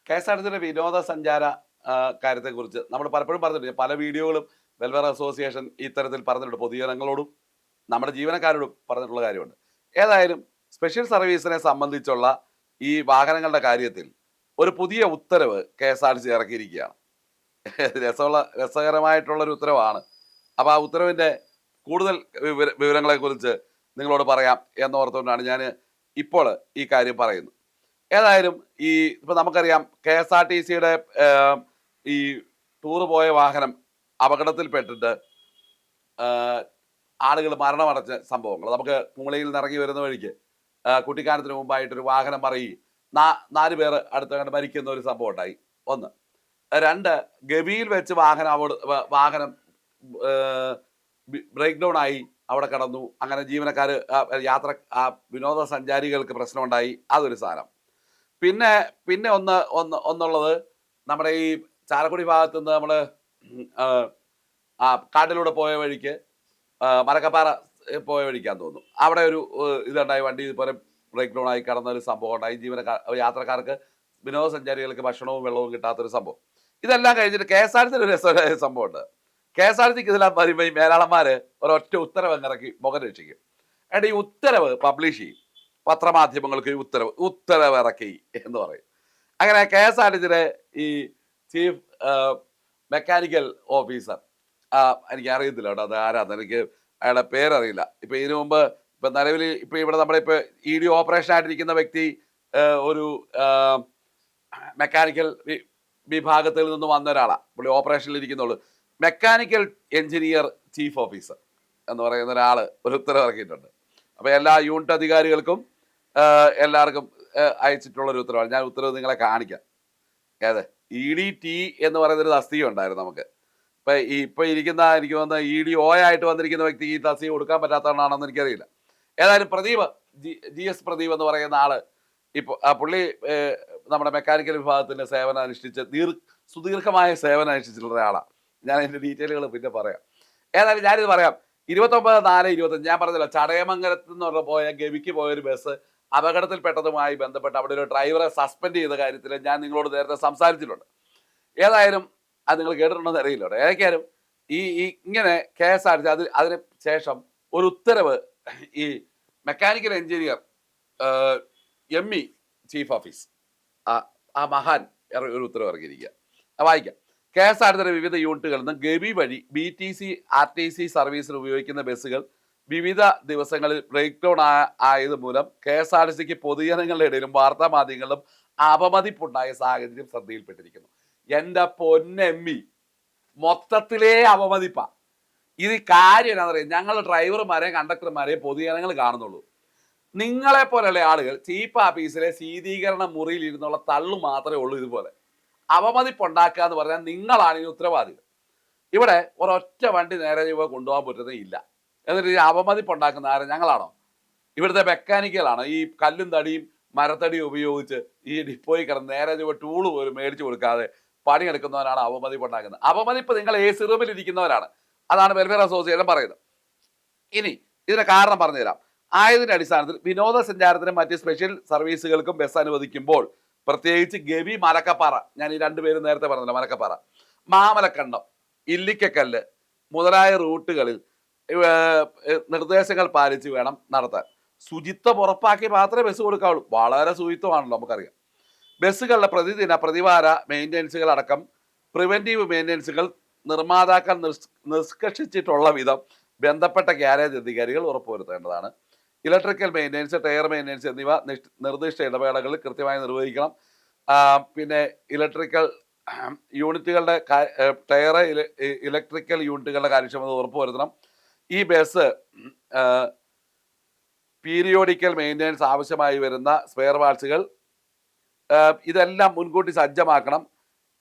കെ.എസ്.ആർ.ടി.സിയുടെ വിനോദസഞ്ചാര കാര്യത്തെക്കുറിച്ച് നമ്മൾ പലപ്പോഴും പറഞ്ഞിട്ടുണ്ട്. പല വീഡിയോകളും വെൽഫെയർ അസോസിയേഷൻ ഇത്തരത്തിൽ പറഞ്ഞിട്ടുണ്ട്. പൊതുജനങ്ങളോടും നമ്മുടെ ജീവനക്കാരോടും പറഞ്ഞിട്ടുള്ള കാര്യമുണ്ട്. ഏതായാലും സ്പെഷ്യൽ സർവീസിനെ സംബന്ധിച്ചുള്ള ഈ വാഹനങ്ങളുടെ കാര്യത്തിൽ ഒരു പുതിയ ഉത്തരവ് കെ.എസ്.ആർ.ടി.സി ഇറക്കിയിരിക്കുകയാണ്. രസകരമായിട്ടുള്ളൊരു ഉത്തരവാണ്. അപ്പോൾ ആ ഉത്തരവിൻ്റെ കൂടുതൽ വിവരങ്ങളെക്കുറിച്ച് നിങ്ങളോട് പറയാം എന്നോർത്തുകൊണ്ടാണ് ഞാൻ ഇപ്പോൾ ഈ കാര്യം പറയുന്നത്. ഏതായാലും ഇപ്പൊ നമുക്കറിയാം കെ.എസ്.ആർ.ടി.സിയുടെ ഈ ടൂറ് പോയ വാഹനം അപകടത്തിൽപ്പെട്ടിട്ട് ആളുകൾ മരണമടച്ച സംഭവങ്ങൾ നമുക്ക് കുമളിയിൽ നിന്ന് ഇറങ്ങി വരുന്ന വഴിക്ക് കുട്ടിക്കാനത്തിന് മുമ്പായിട്ടൊരു വാഹനം മറിയുകയും 4 പേർ അടുത്തങ്ങോട്ട് മരിക്കുന്ന ഒരു സംഭവം ഉണ്ടായി. ഒന്ന്. 2, ഗവിയിൽ വെച്ച് വാഹനം ബ്രേക്ക് ഡൗൺ ആയി അവിടെ കിടന്നു. അങ്ങനെ ജീവനക്കാർ വിനോദസഞ്ചാരികൾക്ക് പ്രശ്നമുണ്ടായി. അതൊരു സാധനം. പിന്നെ ഒന്നുള്ളത് നമ്മുടെ ഈ ചാലക്കുടി ഭാഗത്ത് നിന്ന് നമ്മൾ കാട്ടിലൂടെ പോയ വഴിക്ക് മലക്കപ്പാറ പോയ വഴിക്കാന്ന് തോന്നുന്നു. അവിടെ ഒരു ഇതുണ്ടായി, വണ്ടി ഇതുപോലെ ബ്രേക്ക് ഡൗൺ ആയി കടന്ന ഒരു സംഭവം ഉണ്ടായി. യാത്രക്കാർക്ക് വിനോദസഞ്ചാരികൾക്ക് ഭക്ഷണവും വെള്ളവും കിട്ടാത്തൊരു സംഭവം. ഇതെല്ലാം കഴിഞ്ഞിട്ട് കെ.എസ്.ആർ.ടി.സിയിൽ ഒരു രസകരമായ സംഭവമുണ്ട്. കെ.എസ്.ആർ.ടി.സിക്ക് ഇതിലാ വരുമ്പോൾ ഈ മേലാളന്മാർ ഒരൊറ്റ ഉത്തരവ് ഇറക്കി മുഖം രക്ഷിക്കും. എന്നിട്ട് ഈ ഉത്തരവ് പബ്ലിഷ് ചെയ്യും. പത്രമാധ്യമങ്ങൾക്ക് ഈ ഉത്തരവ് ഇറക്കി എന്ന് പറയും. അങ്ങനെ കെ.എസ്.ആർ.ടി.സിയുടെ ഈ ചീഫ് മെക്കാനിക്കൽ ഓഫീസർ, എനിക്ക് അറിയത്തില്ല കേട്ടോ അത് ആരാന്ന്, എനിക്ക് അയാളുടെ പേരറിയില്ല. ഇപ്പൊ ഇതിനു മുമ്പ് ഇപ്പൊ നിലവിൽ ഇപ്പൊ ഇവിടെ നമ്മുടെ ഇപ്പൊ ഇ ഡി ഓപ്പറേഷൻ ആയിട്ടിരിക്കുന്ന വ്യക്തി ഒരു മെക്കാനിക്കൽ വിഭാഗത്തിൽ നിന്ന് വന്ന ഒരാളാണ്. പുള്ളി ഓപ്പറേഷനിൽ ഇരിക്കുന്നുള്ളൂ. മെക്കാനിക്കൽ എഞ്ചിനീയർ ചീഫ് ഓഫീസർ എന്ന് പറയുന്ന ഒരാൾ ഒരു ഉത്തരവ് ഇറക്കിയിട്ടുണ്ട്. അപ്പൊ എല്ലാ യൂണിറ്റ് അധികാരികൾക്കും എല്ലാവർക്കും അയച്ചിട്ടുള്ളൊരു ഉത്തരവാണ്. ഞാൻ ഉത്തരവ് നിങ്ങളെ കാണിക്കാം. ഏത് EDT എന്ന് പറയുന്നൊരു തസ്തിക ഉണ്ടായിരുന്നു നമുക്ക്. ഇപ്പൊ ഇരിക്കുന്ന എനിക്ക് തോന്നുന്ന ED OA ആയിട്ട് വന്നിരിക്കുന്ന വ്യക്തി ഈ തസ്തിക കൊടുക്കാൻ പറ്റാത്തതാണെന്ന് എനിക്കറിയില്ല. ഏതായാലും പ്രദീപ്, GS പ്രദീപ് എന്ന് പറയുന്ന ആള് പുള്ളി നമ്മുടെ മെക്കാനിക്കൽ വിഭാഗത്തിന്റെ സേവനം അനുഷ്ഠിച്ച് സുദീർഘമായ സേവനം അനുഷ്ഠിച്ചിട്ടുള്ള ഒരാളാണ്. ഞാൻ അതിന്റെ ഡീറ്റെയിലുകൾ പിന്നെ പറയാം. ഏതായാലും ഞാനിത് പറയാം. 29/4/25 ഞാൻ പറഞ്ഞല്ലോ, ചടയമംഗലത്ത് നിന്ന് പോയ ഗവിക്ക് പോയൊരു ബസ് അപകടത്തിൽപ്പെട്ടതുമായി ബന്ധപ്പെട്ട് അവിടെ ഒരു ഡ്രൈവറെ സസ്പെൻഡ് ചെയ്ത കാര്യത്തിൽ ഞാൻ നിങ്ങളോട് നേരത്തെ സംസാരിച്ചിട്ടുണ്ട്. ഏതായാലും അത് നിങ്ങൾ കേട്ടിട്ടുണ്ടെന്ന് അറിയില്ല. ഏതൊക്കെയാലും ഇങ്ങനെ കെ.എസ്.ആർ.ടി.സി അതിന് ശേഷം ഒരു ഉത്തരവ് ഈ mechanical engineer ME chief office ആ മഹാൻ ഒരു ഉത്തരവ് ഇറങ്ങിയിരിക്കുക. വായിക്കാം. കെ.എസ്.ആർ.ടി.സിയുടെ വിവിധ യൂണിറ്റുകളിൽ നിന്ന് ഗവി വഴി BTC RTC സർവീസിന് ഉപയോഗിക്കുന്ന ബസ്സുകൾ വിവിധ ദിവസങ്ങളിൽ ബ്രേക്ക് ഡൗൺ ആയത് മൂലം കെ.എസ്.ആർ.ടി.സിക്ക് പൊതുജനങ്ങളുടെ ഇടയിലും വാർത്താ മാധ്യമങ്ങളിലും അപമതിപ്പുണ്ടായ സാഹചര്യം ശ്രദ്ധയിൽപ്പെട്ടിരിക്കുന്നു. എൻ്റെ പൊന്നെമ്മി, മൊത്തത്തിലേ അവമതിപ്പാ. ഇത് കാര്യം എന്താ പറയുക, ഞങ്ങൾ ഡ്രൈവർമാരെയും കണ്ടക്ടർമാരെയും പൊതുജനങ്ങൾ കാണുന്നുള്ളൂ. നിങ്ങളെ പോലെയുള്ള ആളുകൾ ചീഫ് ഓഫീസിലെ ശീതീകരണ മുറിയിൽ ഇരുന്നുള്ള തള്ളു മാത്രമേ ഉള്ളൂ. ഇതുപോലെ അവമതിപ്പുണ്ടാക്കുക എന്ന് പറഞ്ഞാൽ നിങ്ങളാണ് ഈ ഉത്തരവാദികൾ. ഇവിടെ ഒരൊറ്റ വണ്ടി നേരെ കൊണ്ടുപോകാൻ പറ്റുന്നേ ഇല്ല. എന്നിട്ട് ഈ അവമതിപ്പുണ്ടാക്കുന്ന ആരും ഞങ്ങളാണോ? ഇവിടുത്തെ മെക്കാനിക്കലാണോ? ഈ കല്ലും തടിയും മരത്തടിയും ഉപയോഗിച്ച് ഈ ഡിപ്പോയിൽ കിടന്ന് നേരെ ടൂള് പോലും മേടിച്ചു കൊടുക്കാതെ പണിയെടുക്കുന്നവരാണ് അവമതിപ്പുണ്ടാക്കുന്നത്. അവമതിപ്പ് നിങ്ങൾ AC റൂമിൽ ഇരിക്കുന്നവരാണ്. അതാണ് വെൽഫെയർ അസോസിയേഷൻ പറയുന്നത്. ഇനി ഇതിന്റെ കാരണം പറഞ്ഞുതരാം. ആയതിന്റെ അടിസ്ഥാനത്തിൽ വിനോദസഞ്ചാരത്തിനും മറ്റ് സ്പെഷ്യൽ സർവീസുകൾക്കും ബസ് അനുവദിക്കുമ്പോൾ പ്രത്യേകിച്ച് ഗവി, മലക്കപ്പാറ, ഞാൻ ഈ 2 പേരും നേരത്തെ പറഞ്ഞല്ലോ, മലക്കപ്പാറ, മാമലക്കണ്ടം, ഇല്ലിക്കക്കല്ല് മുതലായ റൂട്ടുകളിൽ നിർദ്ദേശങ്ങൾ പാലിച്ച് വേണം നടത്താൻ. ശുചിത്വം ഉറപ്പാക്കി മാത്രമേ ബസ് കൊടുക്കാവുള്ളൂ. വളരെ ശുചിത്വമാണല്ലോ നമുക്കറിയാം. ബസ്സുകളുടെ പ്രതിദിന പ്രതിവാര മെയിൻ്റെനൻസുകൾ അടക്കം പ്രിവെന്റീവ് മെയിൻ്റെനൻസുകൾ നിർമ്മാതാക്കൾ നിഷ്കർഷിച്ചിട്ടുള്ള വിധം ബന്ധപ്പെട്ട ഗ്യാരേജ് അധികാരികൾ ഉറപ്പുവരുത്തേണ്ടതാണ്. ഇലക്ട്രിക്കൽ മെയിൻ്റെനൻസ്, ടയർ മെയിൻ്റെനൻസ് എന്നിവ നിർദ്ദിഷ്ട ഇടവേളകളിൽ കൃത്യമായി നിർവഹിക്കണം. പിന്നെ ഇലക്ട്രിക്കൽ യൂണിറ്റുകളുടെ ഇലക്ട്രിക്കൽ യൂണിറ്റുകളുടെ കാര്യക്ഷമത ഉറപ്പുവരുത്തണം. ഈ ബസ് പീരിയോഡിക്കൽ മെയിൻ്റെനൻസ് ആവശ്യമായി വരുന്ന സ്പെയർ പാർട്സുകൾ ഇതെല്ലാം മുൻകൂട്ടി സജ്ജമാക്കണം.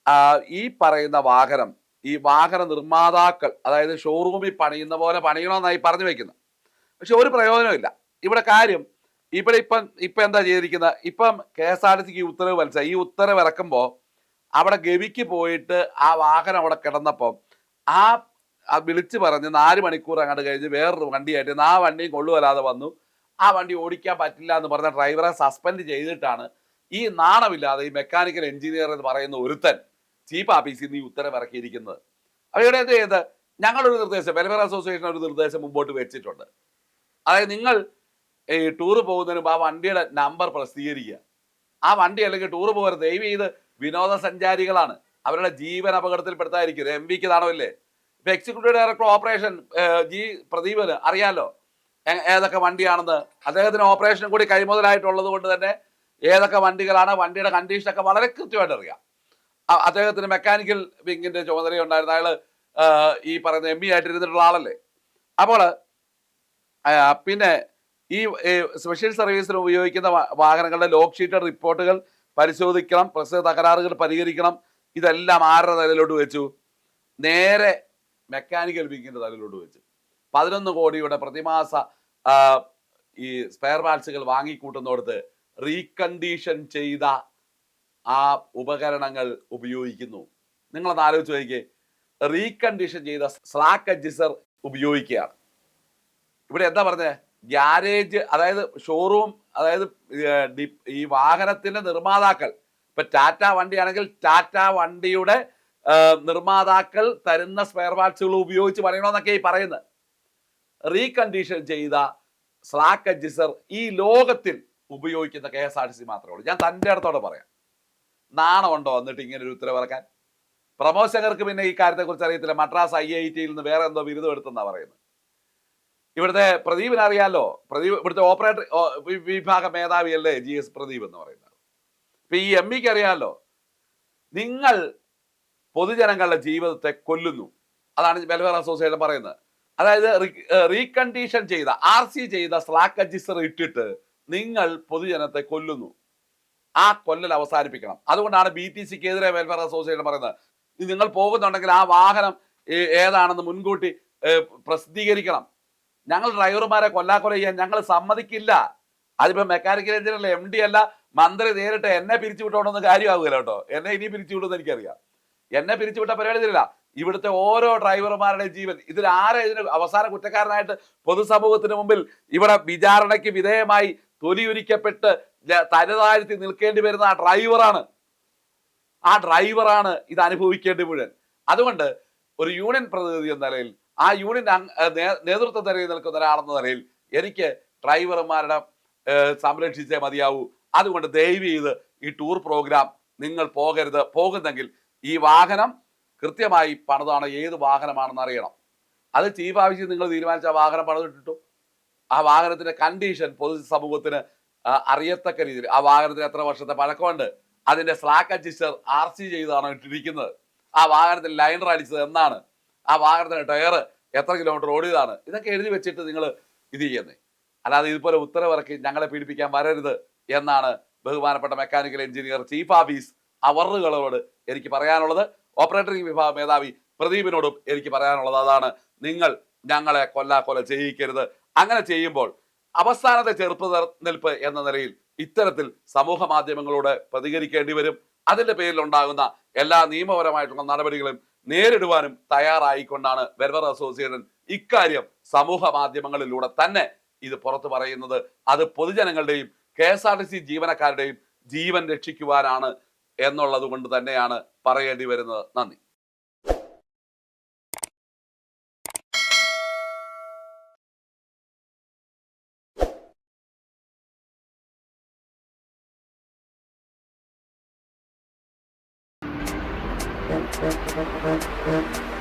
ഈ പറയുന്ന വാഹനം ഈ വാഹന നിർമ്മാതാക്കൾ, അതായത് ഷോറൂമിൽ പണിയുന്ന പോലെ പണിയണമെന്നായി പറഞ്ഞു വെക്കുന്നത്. പക്ഷെ ഒരു പ്രയോജനമില്ല. ഇവിടെ കാര്യം ഇപ്പം എന്താ ചെയ്തിരിക്കുന്നത്? ഇപ്പം കെ.എസ്.ആർ.ടി.സിക്ക് ഈ ഉത്തരവ് മനസ്സിലായി. ഈ ഉത്തരവ് ഇറക്കുമ്പോൾ അവിടെ ഗവിക്ക് പോയിട്ട് ആ വാഹനം അവിടെ കിടന്നപ്പം വിളിച്ചു പറഞ്ഞ് 4 മണിക്കൂർ അങ്ങോട്ട് കഴിഞ്ഞ് വേറൊരു വണ്ടിയായിട്ട് ആ വണ്ടിയും കൊള്ളുവല്ലാതെ വന്നു. ആ വണ്ടി ഓടിക്കാൻ പറ്റില്ല എന്ന് പറഞ്ഞ ഡ്രൈവറെ സസ്പെൻഡ് ചെയ്തിട്ടാണ് ഈ നാണമില്ലാതെ ഈ മെക്കാനിക്കൽ എഞ്ചിനീയർ എന്ന് പറയുന്ന ഒരുത്തൻ ചീഫ് ഓഫീസിൽ നിന്ന് ഈ ഉത്തരവ് ഇറക്കിയിരിക്കുന്നത്. അവരുടെ എന്ത് ചെയ്ത് ഞങ്ങളൊരു നിർദ്ദേശം, വെൽഫെയർ അസോസിയേഷൻ ഒരു നിർദ്ദേശം മുമ്പോട്ട് വെച്ചിട്ടുണ്ട്. അതായത് നിങ്ങൾ ഈ ടൂറ് പോകുന്നതിന് മുമ്പ് ആ വണ്ടിയുടെ നമ്പർ പ്രസിദ്ധീകരിക്കുക. ആ വണ്ടി അല്ലെങ്കിൽ ടൂറ് പോകരുത്, ദയവ് ചെയ്ത് വിനോദസഞ്ചാരികളാണ്, അവരുടെ ജീവൻ അപകടത്തിൽപ്പെടുത്താതിരിക്കും. MPക്ക് താണമില്ലേ? ഇപ്പൊ എക്സിക്യൂട്ടീവ് ഡയറക്ടർ ഓപ്പറേഷൻ ജി പ്രദീപന് അറിയാലോ ഏതൊക്കെ വണ്ടിയാണെന്ന്. അദ്ദേഹത്തിന് ഓപ്പറേഷനും കൂടി കൈമുതലായിട്ടുള്ളത് കൊണ്ട് തന്നെ ഏതൊക്കെ വണ്ടികളാണ്, വണ്ടിയുടെ കണ്ടീഷനൊക്കെ വളരെ കൃത്യമായിട്ട് അറിയാം. അദ്ദേഹത്തിന് മെക്കാനിക്കൽ വിങ്ങിന്റെ ചുമതലയുണ്ടായിരുന്ന അയാൾ ഈ പറയുന്ന ME ആയിട്ടിരുന്നിട്ടുള്ള ആളല്ലേ. അപ്പോൾ പിന്നെ ഈ സ്പെഷ്യൽ സർവീസിന് ഉപയോഗിക്കുന്ന വാഹനങ്ങളുടെ ലോക്ക് ഷീറ്റഡ് റിപ്പോർട്ടുകൾ പരിശോധിക്കണം, പ്രസ്തുത തകരാറുകൾ പരിഹരിക്കണം. ഇതെല്ലാം ആരുടെ തലയിലോട്ട് വെച്ചു? നേരെ മെക്കാനിക്കൽ വിങ്ങിന്റെ തലയിലോട്ട് വെച്ചു. 11 കോടിയുടെ പ്രതിമാസ ഈ സ്പെയർ പാർട്സുകൾ വാങ്ങിക്കൂട്ടുന്നിടത്ത് റീകണ്ടീഷൻ ചെയ്ത ആ ഉപകരണങ്ങൾ ഉപയോഗിക്കുന്നു. നിങ്ങളത് ആലോചിച്ച് നോക്കിയേ. റീകണ്ടീഷൻ ചെയ്ത സ്ലാക്ക് അഡ്ജസ്റ്റർ ഉപയോഗിക്കുകയാണ്. ഇവിടെ എന്താ പറഞ്ഞത്? ഗ്യാരേജ്, അതായത് ഷോറൂം, അതായത് ഈ വാഹനത്തിന്റെ നിർമ്മാതാക്കൾ, ഇപ്പൊ ടാറ്റ വണ്ടിയാണെങ്കിൽ ടാറ്റ വണ്ടിയുടെ നിർമ്മാതാക്കൾ തരുന്ന സ്പെയർ പാർട്സുകൾ ഉപയോഗിച്ച് പറയണമെന്നൊക്കെ ഈ പറയുന്നത്. റീകണ്ടീഷൻ ചെയ്ത സ്ലാക്ക് അഡ്ജസ്റ്റർ ഈ ലോകത്തിൽ ഉപയോഗിക്കുന്ന KSRTC മാത്രമേ ഉള്ളൂ. ഞാൻ തൻ്റെ അടുത്തോടെ പറയാം. നാണമുണ്ടോ എന്നിട്ട് ഇങ്ങനെ ഒരു ഉത്തരവിറക്കാൻ? പ്രമോശകർക്ക് പിന്നെ ഈ കാര്യത്തെക്കുറിച്ച് അറിയത്തില്ല. മദ്രാസ് IITയിൽ നിന്ന് വേറെ എന്തോ ബിരുദം എടുത്തെന്നാ പറയുന്നത്. ഇവിടുത്തെ പ്രദീപിന് അറിയാലോ, പ്രദീപ് ഇവിടുത്തെ ഓപ്പറേറ്റർ വിഭാഗ മേധാവിയല്ലേ GS പ്രദീപ് എന്ന് പറയുന്നത്. ഇപ്പൊ ഈ MEക്ക് അറിയാമല്ലോ, നിങ്ങൾ പൊതുജനങ്ങളുടെ ജീവിതത്തെ കൊല്ലുന്നു. അതാണ് വെൽഫെയർ അസോസിയേഷൻ പറയുന്നത്. അതായത് റീകണ്ടീഷൻ ചെയ്ത RC ചെയ്ത സ്ലാക്ക് അഡ്ജസ്റ്റർ ഇട്ടിട്ട് നിങ്ങൾ പൊതുജനത്തെ കൊല്ലുന്നു. ആ കൊല്ലൽ അവസാനിപ്പിക്കണം. അതുകൊണ്ടാണ് BTCക്കെതിരെ വെൽഫെയർ അസോസിയേഷൻ പറയുന്നത്, നിങ്ങൾ പോകുന്നുണ്ടെങ്കിൽ ആ വാഹനം ഏതാണെന്ന് മുൻകൂട്ടി പ്രസിദ്ധീകരിക്കണം. ഞങ്ങൾ ഡ്രൈവർമാരെ കൊല്ലാക്കൊല ചെയ്യാൻ ഞങ്ങൾ സമ്മതിക്കില്ല. അതിപ്പോ മെക്കാനിക്കൽ എഞ്ചിനീയർ MD അല്ല, മന്ത്രി നേരിട്ട് എന്നെ പിരിച്ചുവിട്ടോണ്ടെന്ന് കാര്യമാവുകയില്ല കേട്ടോ. എന്നെ ഇനി പിരിച്ചുവിടുമെന്ന് എനിക്കറിയാം. എന്നെ പിരിച്ചുവിട്ട പരിപാടി തരില്ല. ഇവിടുത്തെ ഓരോ ഡ്രൈവർമാരുടെ ജീവൻ, ഇതിന് അവസാന കുറ്റക്കാരനായിട്ട് പൊതുസമൂഹത്തിന് മുമ്പിൽ ഇവിടെ വിചാരണയ്ക്ക് വിധേയമായി തൊലിയുരിക്കപ്പെട്ട് തലതാഴ്ത്തി നിൽക്കേണ്ടി വരുന്ന ആ ഡ്രൈവറാണ് ഇത് അനുഭവിക്കേണ്ടി മുഴുവൻ. അതുകൊണ്ട് ഒരു യൂണിയൻ പ്രതിനിധി എന്ന നിലയിൽ, ആ യൂണിയൻ നേതൃത്വ നിലയിൽ നിൽക്കുന്ന ഒരാളെന്ന നിലയിൽ എനിക്ക് ഡ്രൈവർമാരുടെ സംരക്ഷിച്ചേ മതിയാവൂ. അതുകൊണ്ട് ദയവ് ചെയ്ത് ഈ ടൂർ പ്രോഗ്രാം നിങ്ങൾ പോകരുത്. പോകുന്നെങ്കിൽ ഈ വാഹനം കൃത്യമായി പണിതാണ്, ഏത് വാഹനമാണെന്ന് അറിയണം. അത് ചീഫ് ആവശ്യം നിങ്ങൾ തീരുമാനിച്ച വാഹനം പണിതിട്ടിട്ടു. ആ വാഹനത്തിന്റെ കണ്ടീഷൻ പൊതുസമൂഹത്തിന് അറിയത്തക്ക രീതിയിൽ, ആ വാഹനത്തിന് എത്ര വർഷത്തെ പഴക്കമുണ്ട്, അതിന്റെ സ്ലാക്ക് അഡ്ജസ്റ്റർ RC ചെയ്താണ് ഇട്ടിരിക്കുന്നത്, ആ വാഹനത്തിൽ ലൈനർ അടിച്ചത് എന്നാണ്, ആ വാഹനത്തിന്റെ ടയർ എത്ര കിലോമീറ്റർ ഓടിയതാണ്, ഇതൊക്കെ എഴുതി വെച്ചിട്ട് നിങ്ങൾ ഇത് ചെയ്യുന്നത്. അല്ലാതെ ഇതുപോലെ ഉത്തരവിറക്കി ഞങ്ങളെ പീഡിപ്പിക്കാൻ വരരുത് എന്നാണ് ബഹുമാനപ്പെട്ട മെക്കാനിക്കൽ എഞ്ചിനീയർ ചീഫ് ഓഫീസ് അവറുകളോട് എനിക്ക് പറയാനുള്ളത്. ഓപ്പറേറ്ററിംഗ് വിഭാഗ മേധാവി പ്രദീപിനോടും എനിക്ക് പറയാനുള്ളത് അതാണ്. നിങ്ങൾ ഞങ്ങളെ കൊല്ലാക്കൊല ചെയ്യിക്കരുത്. അങ്ങനെ ചെയ്യുമ്പോൾ അവസാനത്തെ ചെറുപ്പനിൽപ്പ് എന്ന നിലയിൽ ഇത്തരത്തിൽ സമൂഹ മാധ്യമങ്ങളോട് പ്രതികരിക്കേണ്ടി വരും. അതിന്റെ പേരിൽ ഉണ്ടാകുന്ന എല്ലാ നിയമപരമായിട്ടുള്ള നടപടികളും നേരിടുവാനും തയ്യാറായിക്കൊണ്ടാണ് വെൽഫെയർ അസോസിയേഷൻ ഇക്കാര്യം സമൂഹ മാധ്യമങ്ങളിലൂടെ തന്നെ ഇത് പുറത്തു പറയുന്നത്. അത് പൊതുജനങ്ങളുടെയും KSRTC ജീവനക്കാരുടെയും ജീവൻ രക്ഷിക്കുവാനാണ് എന്നുള്ളത് കൊണ്ട് തന്നെയാണ് പറയേണ്ടി വരുന്നത്. നന്ദി. Thank you.